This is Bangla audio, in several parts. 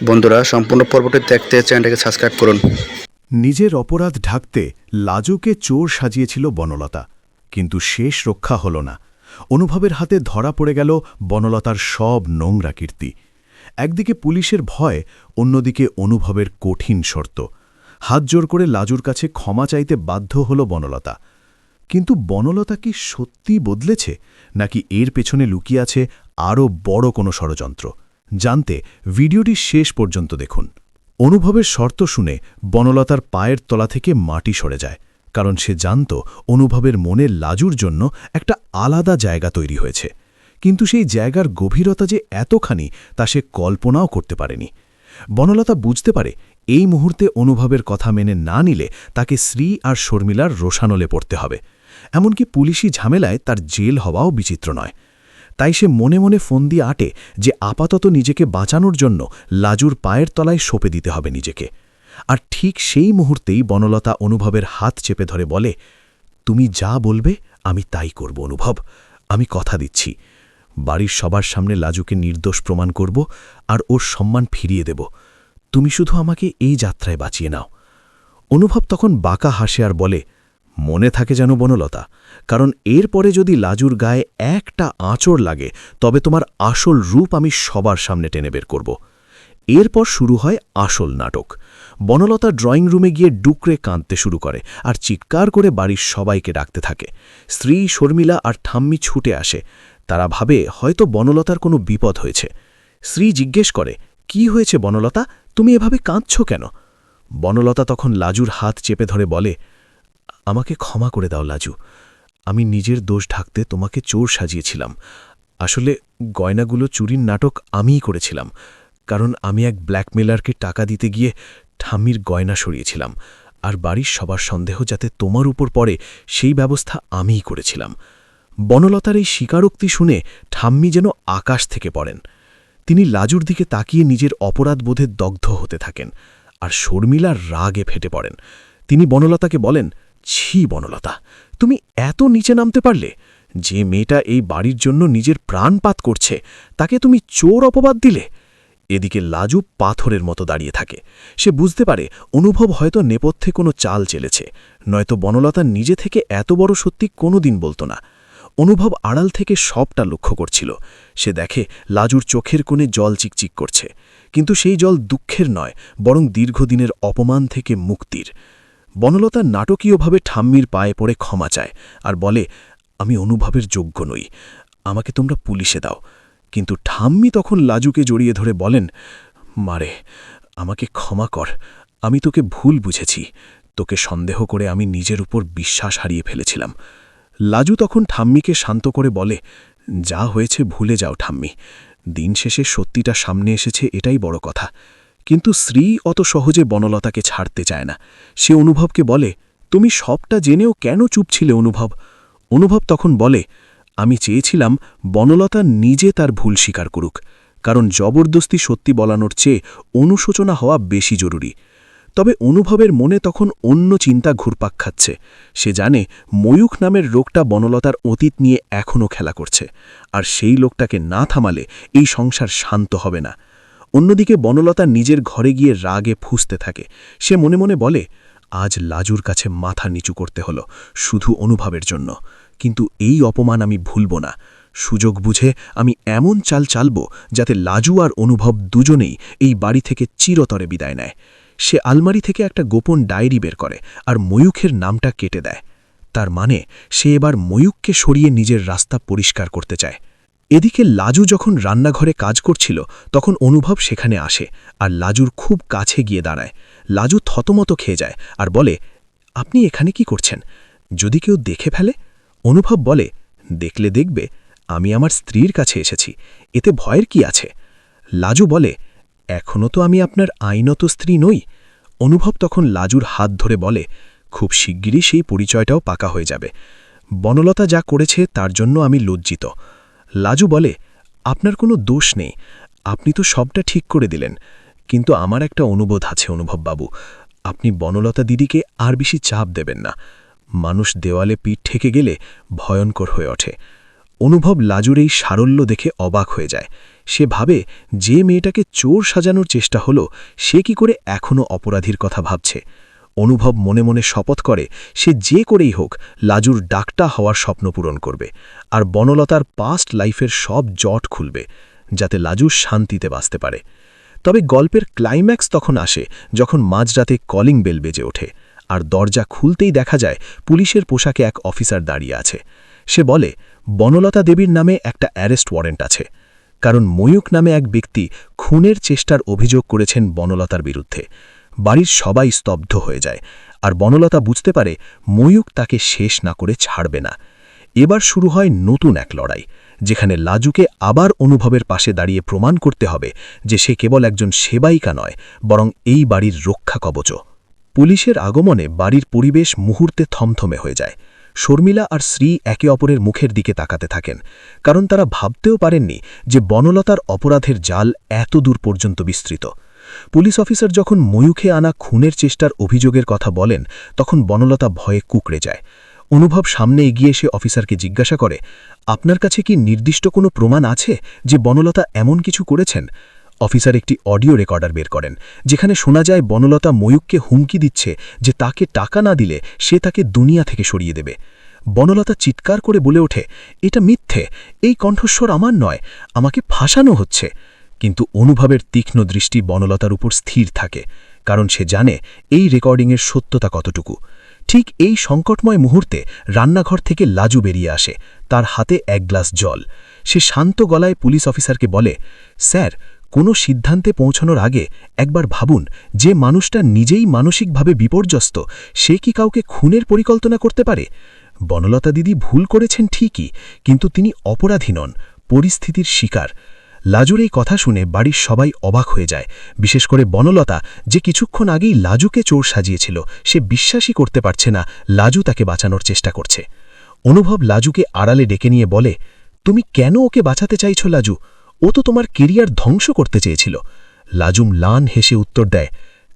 বন্ধুরা, সম্পূর্ণ পর্বটি দেখতে চ্যানেলটাকে সাবস্ক্রাইব করুন। নিজের অপরাধ ঢাকতে লাজুকে চোর সাজিয়েছিল বনলতা, কিন্তু শেষ রক্ষা হল না। অনুভবের হাতে ধরা পড়ে গেল বনলতার সব নোংরা কীর্তি। একদিকে পুলিশের ভয়, অন্যদিকে অনুভবের কঠিন শর্ত। হাত জোর করে লাজুর কাছে ক্ষমা চাইতে বাধ্য হল বনলতা। কিন্তু বনলতা কি সত্যি বদলেছে, নাকি এর পেছনে লুকিয়ে আছে আরও বড় কোনো ষড়যন্ত্র? জানতে ভিডিওটি শেষ পর্যন্ত দেখুন। অনুভবের শর্ত শুনে বনলতার পায়ের তলা থেকে মাটি সরে যায়, কারণ সে জানত অনুভবের মনে লাজুর জন্য একটা আলাদা জায়গা তৈরি হয়েছে। কিন্তু সেই জায়গার গভীরতা যে এতখানি তা সে কল্পনাও করতে পারেনি। বনলতা বুঝতে পারে এই মুহূর্তে অনুভবের কথা মেনে না নিলে তাকে শ্রী আর শর্মিলার রোষানলে পড়তে হবে। এমনকি পুলিশি ঝামেলায় তার জেল হওয়াও বিচিত্র নয়। তাই সে মনে মনে ফোন দিয়ে আটে যে আপাতত নিজেকে বাঁচানোর জন্য লাজুর পায়ের তলায় সঁপে দিতে হবে নিজেকে। আর ঠিক সেই মুহূর্তেই বনলতা অনুভবের হাত চেপে ধরে বলে, তুমি যা বলবে আমি তাই করব অনুভব, আমি কথা দিচ্ছি। বাড়ির সবার সামনে লাজুকে নির্দোষ প্রমাণ করব আর ওর সম্মান ফিরিয়ে দেব। তুমি শুধু আমাকে এই যাত্রায় বাঁচিয়ে নাও। অনুভব তখন বাঁকা হাসে আর বলে, মনে থাকে যেন বনলতা, কারণ এরপরে যদি লাজুর গায়ে একটা আঁচড় লাগে তবে তোমার আসল রূপ আমি সবার সামনে টেনে বের করব। এরপর শুরু হয় আসল নাটক। বনলতা ড্রয়িং রুমে গিয়ে ডুকরে কাঁদতে শুরু করে আর চিৎকার করে বাড়ির সবাইকে ডাকতে থাকে। স্ত্রী শর্মিলা আর ঠাম্মি ছুটে আসে। তারা ভাবে হয়তো বনলতার কোনো বিপদ হয়েছে। স্ত্রী জিজ্ঞেস করে, কি হয়েছে বনলতা, তুমি এভাবে কাঁদছ কেন? বনলতা তখন লাজুর হাত চেপে ধরে বলে, আমাকে ক্ষমা করে দাও লাজু, আমি নিজের দোষ ঢাকতে তোমাকে চোর সাজিয়েছিলাম। আসলে গয়নাগুলো চুরির নাটক আমিই করেছিলাম, কারণ আমি এক ব্ল্যাকমেলারকে টাকা দিতে গিয়ে ঠাম্মির গয়না সরিয়েছিলাম, আর বাড়ির সবার সন্দেহ যাতে তোমার উপর পড়ে সেই ব্যবস্থা আমিই করেছিলাম। বনলতার এই স্বীকারোক্তি শুনে ঠাম্মি যেন আকাশ থেকে পড়েন। তিনি লাজুর দিকে তাকিয়ে নিজের অপরাধবোধে দগ্ধ হতে থাকেন, আর শর্মিলার রাগে ফেটে পড়েন। তিনি বনলতাকে বলেন, ছি বনলতা, তুমি এত নিচে নামতে পারলে? যে মেয়েটা এই বাড়ির জন্য নিজের প্রাণপাত করছে তাকে তুমি চোর অপবাদ দিলে? এদিকে লাজু পাথরের মতো দাঁড়িয়ে থাকে। সে বুঝতে পারে অনুভব হয়তো নেপথ্যে কোনো চাল চেলেছে, নয়তো বনলতা নিজে থেকে এত বড় সত্যি কোনোদিন বলতো না। অনুভব আড়াল থেকে সবটা লক্ষ্য করছিল। সে দেখে লাজুর চোখের কোণে জল চিকচিক করছে, কিন্তু সেই জল দুঃখের নয়, বরং দীর্ঘদিনের অপমান থেকে মুক্তির। বনলতা নাটকীয়ভাবে ঠাম্মির পায়ে পড়ে ক্ষমা চায় আর বলে, আমি অনুভবের যোগ্য নই, আমাকে তোমরা পুলিশে দাও। কিন্তু ঠাম্মি তখন লাজুকে জড়িয়ে ধরে বলেন, মারে, আমাকে ক্ষমা কর, আমি তোকে ভুল বুঝেছি। তোকে সন্দেহ করে আমি নিজের উপর বিশ্বাস হারিয়ে ফেলেছিলাম। লাজু তখন ঠাম্মিকে শান্ত করে বলে, যা হয়েছে ভুলে যাও ঠাম্মি, দিন শেষে সত্যিটা সামনে এসেছে, এটাই বড় কথা। কিন্তু শ্রী অত সহজে বনলতাকে ছাড়তে চায় না। সে অনুভবকে বলে, তুমি সবটা জেনেও কেন চুপ ছিলে অনুভব? অনুভব তখন বলে, আমি চেয়েছিলাম বনলতা নিজে তার ভুল স্বীকার করুক, কারণ জবরদস্তি সত্যি বলানোর চেয়ে অনুশোচনা হওয়া বেশি জরুরি। তবে অনুভবের মনে তখন অন্য চিন্তা ঘুরপাক খাচ্ছে। সে জানে ময়ূখ নামের রোগটা বনলতার অতীত নিয়ে এখনও খেলা করছে, আর সেই লোকটাকে না থামালে এই সংসার শান্ত হবে না। অন্যদিকে বনলতা নিজের ঘরে গিয়ে রাগে ফুঁসতে থাকে। সে মনে মনে বলে, আজ লাজুর কাছে মাথা নিচু করতে হলো শুধু অনুভবের জন্য, কিন্তু এই অপমান আমি ভুলব না। সুযোগ বুঝে আমি এমন চাল চালব যাতে লাজু আর অনুভব দুজনেই এই বাড়ি থেকে চিরতরে বিদায় নেয়। সে আলমারি থেকে একটা গোপন ডায়েরি বের করে আর ময়ূখের নামটা কেটে দেয়। তার মানে সে এবার ময়ূখকে সরিয়ে নিজের রাস্তা পরিষ্কার করতে চায়। এদিকে লাজু যখন রান্নাঘরে কাজ করছিল তখন অনুভব সেখানে আসে আর লাজুর খুব কাছে গিয়ে দাঁড়ায়। লাজু থতমত খেয়ে যায় আর বলে, আপনি এখানে কি করছেন? যদি কেউ দেখে ফেলে? অনুভব বলে, দেখলে দেখবে, আমি আমার স্ত্রীর কাছে এসেছি, এতে ভয়ের কি আছে? লাজু বলে, এখনও তো আমি আপনার আইনত স্ত্রী নই। অনুভব তখন লাজুর হাত ধরে বলে, খুব শিগগিরই সেই পরিচয়টাও পাকা হয়ে যাবে। বনলতা যা করেছে তার জন্য আমি লজ্জিত। লাজু বলে, আপনার কোনো দোষ নেই, আপনি তো সবটা ঠিক করে দিলেন, কিন্তু আমার একটা অনুবোধ আছে অনুভব বাবু, আপনি বনলতা দিদিকে আর বেশি চাপ দেবেন না। মানুষ দেওয়ালে পিঠ ঠেকে গেলে ভয়ঙ্কর হয়ে ওঠে। অনুভব লাজুর এই সারল্য দেখে অবাক হয়ে যায়, সে ভাবে যে মেয়েটাকে চোর সাজানোর চেষ্টা হলো সে কি করে এখনও অপরাধীর কথা ভাবছে। অনুভব মনে মনে শপথ করে সে যে করেই হোক লাজুর ডাক্তা হওয়ার স্বপ্ন পূরণ করবে আর বনলতার পাস্ট লাইফের সব জট খুলবে, যাতে লাজু শান্তিতে বাঁচতে পারে। তবে গল্পের ক্লাইম্যাক্স তখন আসে যখন মাঝরাতে কলিং বেল বেজে ওঠে আর দরজা খুলতেই দেখা যায় পুলিশের পোশাকে এক অফিসার দাঁড়িয়ে আছে। সে বলে বনলতা দেবীর নামে একটা অ্যারেস্ট ওয়ারেন্ট আছে, কারণ ময়ূক নামে এক ব্যক্তি খুনের চেষ্টার অভিযোগ করেছেন বনলতার বিরুদ্ধে। বাড়ির সবাই স্তব্ধ হয়ে যায় আর বনলতা বুঝতে পারে ময়ূক তাকে শেষ না করে ছাড়বে না। এবার শুরু হয় নতুন এক লড়াই, যেখানে লাজুকে আবার অনুভবের পাশে দাঁড়িয়ে প্রমাণ করতে হবে যে সে কেবল একজন সেবায়িকা নয়, বরং এই বাড়ির রক্ষা কবচ। পুলিশের আগমনে বাড়ির পরিবেশ মুহূর্তে থমথমে হয়ে যায়। শর্মিলা আর শ্রী একে অপরের মুখের দিকে তাকাতে থাকেন, কারণ তারা ভাবতেও পারেননি যে বনলতার অপরাধের জাল এত দূর পর্যন্ত বিস্তৃত। পুলিশ অফিসার যখন ময়ূখে আনা খুনের চেষ্টার অভিযোগের কথা বলেন তখন বনলতা ভয়ে কুঁকড়ে যায়। অনুভব সামনে এগিয়ে এসে অফিসারকে জিজ্ঞাসা করে, আপনার কাছে কি নির্দিষ্ট কোনো প্রমাণ আছে যে বনলতা এমন কিছু করেছেন? অফিসার একটি অডিও রেকর্ডার বের করেন, যেখানে শোনা যায় বনলতা ময়ূককে হুমকি দিচ্ছে যে তাকে টাকা না দিলে সে তাকে দুনিয়া থেকে সরিয়ে দেবে। বনলতা চিৎকার করে বলে ওঠে, এটা মিথ্যে, এই কণ্ঠস্বর আমার নয়, আমাকে ফাঁসানো হচ্ছে। কিন্তু অনুভবের তীক্ষ্ণ দৃষ্টি বনলতার উপর স্থির থাকে, কারণ সে জানে এই রেকর্ডিংয়ের সত্যতা কতটুকু। ঠিক এই সংকটময় মুহূর্তে রান্নাঘর থেকে লাজু বেরিয়ে আসে, তার হাতে এক গ্লাস জল। সে শান্ত গলায় পুলিশ অফিসারকে বলে, স্যার, কোনো সিদ্ধান্তে পৌঁছানোর আগে একবার ভাবুন, যে মানুষটা নিজেই মানসিকভাবে বিপর্যস্ত সে কি কাউকে খুনের পরিকল্পনা করতে পারে? বনলতা দিদি ভুল করেছেন ঠিকই, কিন্তু তিনি অপরাধী নন, পরিস্থিতির শিকার। লাজুর এই কথা শুনে বাড়ির সবাই অবাক হয়ে যায়, বিশেষ করে বনলতা, যে কিছুক্ষণ আগেই লাজুকে চোর সাজিয়েছিল। সে বিশ্বাসই করতে পারছে না লাজু তাকে বাঁচানোর চেষ্টা করছে। অনুভব লাজুকে আড়ালে ডেকে নিয়ে বলে, তুমি কেন ওকে বাঁচাতে চাইছ লাজু? ও তো তোমার কেরিয়ার ধ্বংস করতে চেয়েছিল। লাজু ম্লান হেসে উত্তর দেয়,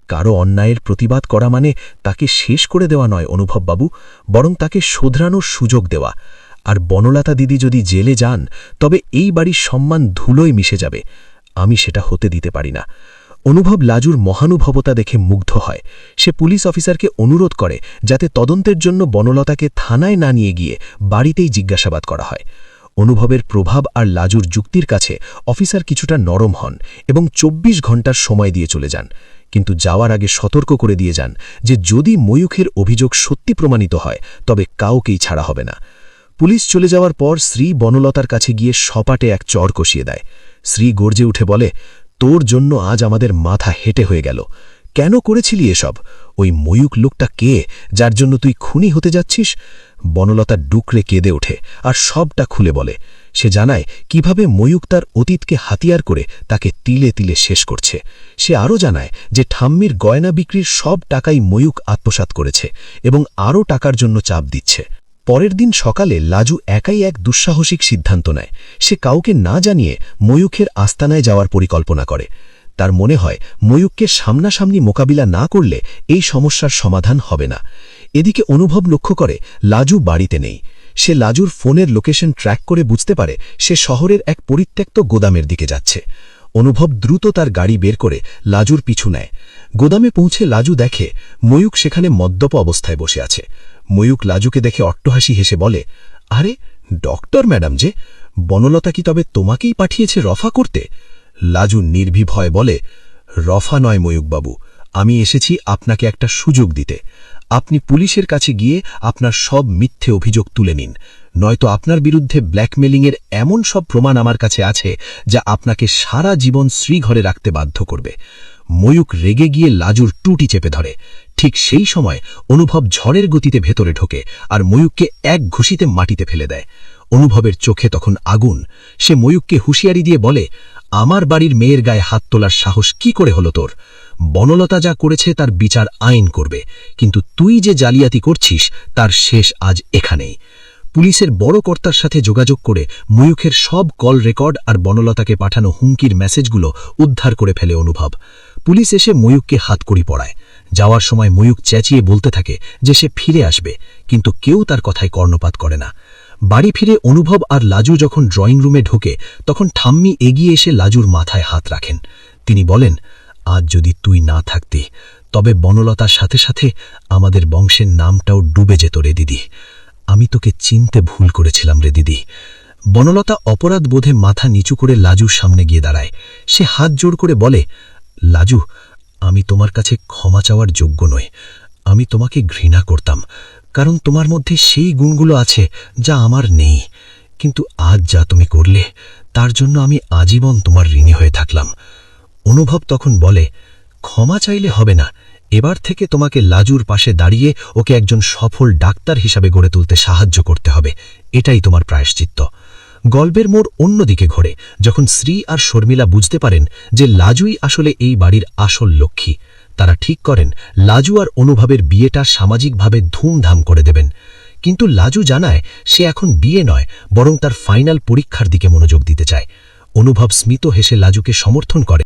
কারো অন্যায়ের প্রতিবাদ করা মানে তাকে শেষ করে দেওয়া নয় অনুভববাবু, বরং তাকে শোধরানোর সুযোগ দেওয়া। আর বনলতা দিদি যদি জেলে যান তবে এই বাড়ির সম্মান ধুলোয় মিশে যাবে। আমি সেটা হতে দিতে পারি না। অনুভব লাজুর মহানুভবতা দেখে মুগ্ধ হয়। সে পুলিশ অফিসারকে অনুরোধ করে যাতে তদন্তের জন্য বনলতাকে থানায় না নিয়ে গিয়ে বাড়িতেই জিজ্ঞাসাবাদ করা হয়। অনুভবের প্রভাব আর লাজুর যুক্তির কাছে অফিসার কিছুটা নরম হন এবং ২৪ ঘণ্টার সময় দিয়ে চলে যান, কিন্তু যাওয়ার আগে সতর্ক করে দিয়ে যান যে যদি ময়ূখের অভিযোগ সত্যি প্রমাণিত হয় তবে কাউকেই ছাড়া হবে না। পুলিশ চলে যাওয়ার পর শ্রী বনলতার কাছে গিয়ে সপাটে এক চড় কষিয়ে দেয়। শ্রী গর্জে উঠে বলে, তোর জন্য আজ আমাদের মাথা হেঁটে হয়ে গেল। কেন করেছিলি এসব? ওই ময়ূক লোকটা কে, যার জন্য তুই খুনি হতে যাচ্ছিস? বনলতা ডুকরে কেঁদে ওঠে আর সবটা খুলে বলে। সে জানায় কিভাবে ময়ূক তার অতীতকে হাতিয়ার করে তাকে তিলে তিলে শেষ করছে। সে আরও জানায় যে ঠাম্মির গয়না বিক্রির সব টাকাই ময়ূক আত্মসাৎ করেছে এবং আরও টাকার জন্য চাপ দিচ্ছে। পরের দিন সকালে লাজু একাই এক দুঃসাহসিক সিদ্ধান্ত নেয়। সে কাউকে না জানিয়ে ময়ূখের আস্তানায় যাওয়ার পরিকল্পনা করে। তার মনে হয় ময়ূককে সামনাসামনি মোকাবিলা না করলে এই সমস্যার সমাধান হবে না। এদিকে অনুভব লক্ষ্য করে লাজু বাড়িতে নেই। সে লাজুর ফোনের লোকেশন ট্র্যাক করে বুঝতে পারে সে শহরের এক পরিত্যক্ত গোদামের দিকে যাচ্ছে। অনুভব দ্রুত তার গাড়ি বের করে লাজুর পিছু নেয়। গোদামে পৌঁছে লাজু দেখে ময়ূক সেখানে মদ্যপ অবস্থায় বসে আছে। ময়ূক লাজুকে দেখে অট্টহাসি হেসে বলে, আরে ডক্টর ম্যাডাম যে, বনলতা কি তবে তোমাকেই পাঠিয়েছে রফা করতে? লাজু নির্ভীভয়ে বলে, রফা নয় ময়ূকবাবু, আমি এসেছি আপনাকে একটা সুযোগ দিতে। আপনি পুলিশের কাছে গিয়ে আপনার সব মিথ্যে অভিযোগ তুলে নিন, নয়তো আপনার বিরুদ্ধে ব্ল্যাকমেলিংয়ের এমন সব প্রমাণ আমার কাছে আছে যা আপনাকে সারা জীবন শ্রীঘরে রাখতে বাধ্য করবে। ময়ূক রেগে গিয়ে লাজুর টুটি চেপে ধরে। ঠিক সেই সময় অনুভব ঝড়ের গতিতে ভেতরে ঢোকে আর ময়ূককে এক ঘুষিতে মাটিতে ফেলে দেয়। অনুভবের চোখে তখন আগুন। সে ময়ূককে হুঁশিয়ারি দিয়ে বলে, আমার বাড়ির মেয়ের গায়ে হাত তোলার সাহস কি করে হলো তোর? বনলতা যা করেছে তার বিচার আইন করবে, কিন্তু তুই যে জালিয়াতি করছিস তার শেষ আজ এখানেই। পুলিশের বড় কর্তার সাথে যোগাযোগ করে ময়ূখের সব কল রেকর্ড আর বনলতাকে পাঠানো হুমকির মেসেজগুলো উদ্ধার করে ফেলে অনুভব। পুলিশ এসে ময়ূককে হাতকড়ি পড়ায়। যাওয়ার সময় ময়ূক চেঁচিয়ে বলতে থাকে যে সে ফিরে আসবে, কিন্তু কেউ তার কথায় কর্ণপাত করে না। বাড়ি ফিরে অনুভব আর লাজু যখন ড্রয়িং রুমে ঢোকে তখন ঠাম্মি এগিয়ে এসে লাজুর মাথায় হাত রাখেন। তিনি বলেন, আজ যদি তুই না থাকতি তবে বনলতার সাথে সাথে আমাদের বংশের নামটাও ডুবে যেত রে দিদি। আমি তোকে চিনতে ভুল করেছিলাম রে দিদি। বনলতা অপরাধ বোধে মাথা নিচু করে লাজুর সামনে গিয়ে দাঁড়ায়। সে হাত জোড় করে বলে, লাজু, আমি তোমার কাছে ক্ষমা চাওয়ার যোগ্য নই। আমি তোমাকে ঘৃণা করতাম, কারণ তোমার মধ্যে সেই গুণগুলো আছে যা আমার নেই। কিন্তু আজ যা তুমি করলে তার জন্য আমি আজীবন তোমার ঋণী হয়ে থাকলাম। অনুভব তখন বলে, ক্ষমা চাইলে হবে না, এবার থেকে তোমাকে লাজুর পাশে দাঁড়িয়ে ওকে একজন সফল ডাক্তার হিসাবে গড়ে তুলতে সাহায্য করতে হবে। এটাই তোমার প্রায়শ্চিত্ত। গল্পের মোড় অন্যদিকে ঘোরে যখন শ্রী আর শর্মিলা বুঝতে পারেন যে লাজুই আসলে এই বাড়ির আসল লক্ষ্মী। তারা ঠিক করেন লাজু আর অনুভবের বিয়েটা সামাজিকভাবে ধুমধাম করে দেবেন। কিন্তু লাজু জানায় সে এখন বিয়ে নয়, বরং তার ফাইনাল পরীক্ষার দিকে মনোযোগ দিতে চায়। অনুভব স্মিত হেসে লাজুকে সমর্থন করে।